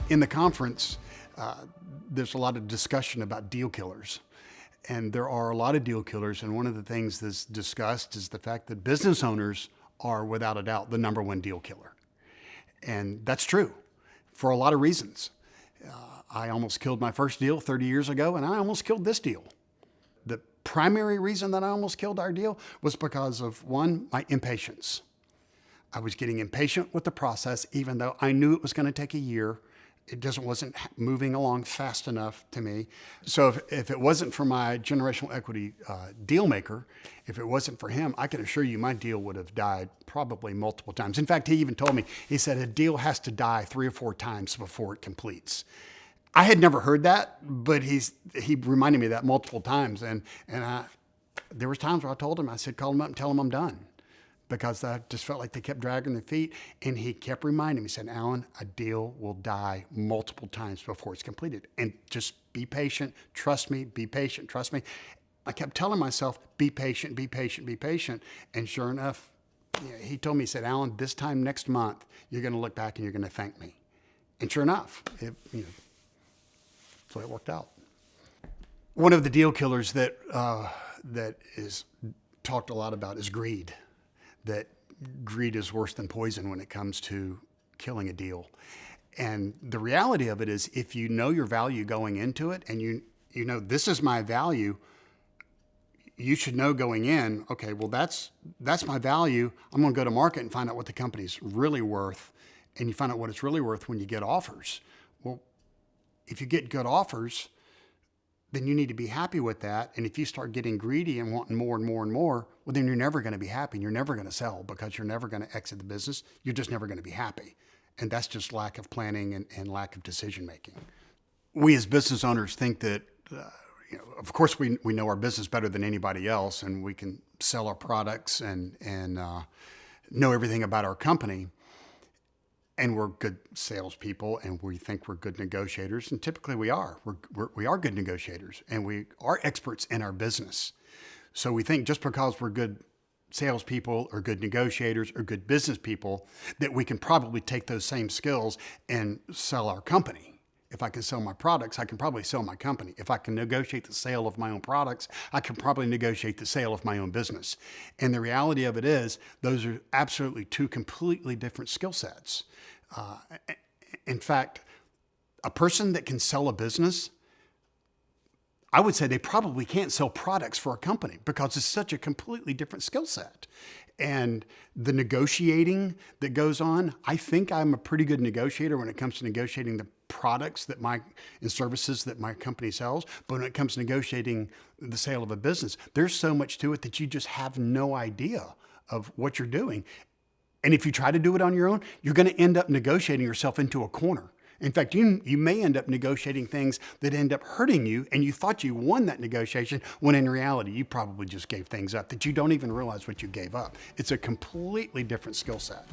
In the conference, there's a lot of discussion about deal killers. And there are a lot of deal killers. And one of the things that's discussed is the fact that business owners are, without a doubt, the number one deal killer. And that's true for a lot of reasons. I almost killed my first deal 30 years ago, and I almost killed this deal. The primary reason that I almost killed our deal was because of, one, my impatience. I was getting impatient with the process, even though I knew it was going to take a year. It just wasn't moving along fast enough to me. So if it wasn't for my generational equity deal maker, if it wasn't for him, I can assure you my deal would have died probably multiple times. In fact, he even told me, he said, a deal has to die 3 or 4 times before it completes. I had never heard that, but he reminded me of that multiple times. And there was times where I told him, I said, call him up and tell him I'm done. Because I just felt like they kept dragging their feet. And he kept reminding me, he said, Alan, a deal will die multiple times before it's completed. And just be patient, trust me, be patient, trust me. I kept telling myself, be patient, be patient, be patient. And sure enough, he told me, he said, Alan, this time next month, you're going to look back and you're going to thank me. And sure enough, that's the way it worked out. One of the deal killers that is talked a lot about is greed. That greed is worse than poison when it comes to killing a deal. And the reality of it is, if you know your value going into it, and you know, this is my value, you should know going in, okay, well, that's my value. I'm going to go to market and find out what the company's really worth. And you find out what it's really worth when you get offers. Well, if you get good offers, then you need to be happy with that. And if you start getting greedy and wanting more and more and more, well, then you're never going to be happy and you're never going to sell, because you're never going to exit the business. You're just never going to be happy. And that's just lack of planning and lack of decision making. We as business owners think that, of course, we know our business better than anybody else, and we can sell our products and know everything about our company. And we're good salespeople, and we think we're good negotiators, and typically we are. We are good negotiators, and we are experts in our business. So we think just because we're good salespeople or good negotiators or good business people, that we can probably take those same skills and sell our company. If I can sell my products, I can probably sell my company. If I can negotiate the sale of my own products, I can probably negotiate the sale of my own business. And the reality of it is, those are absolutely 2 completely different skill sets. In fact, a person that can sell a business, I would say they probably can't sell products for a company, because it's such a completely different skill set. And the negotiating that goes on, I think I'm a pretty good negotiator when it comes to negotiating the products and services that my company sells. But when it comes to negotiating the sale of a business, there's so much to it that you just have no idea of what you're doing. And if you try to do it on your own, you're going to end up negotiating yourself into a corner. In fact, you may end up negotiating things that end up hurting you, and you thought you won that negotiation, when in reality, you probably just gave things up that you don't even realize what you gave up. It's a completely different skill set.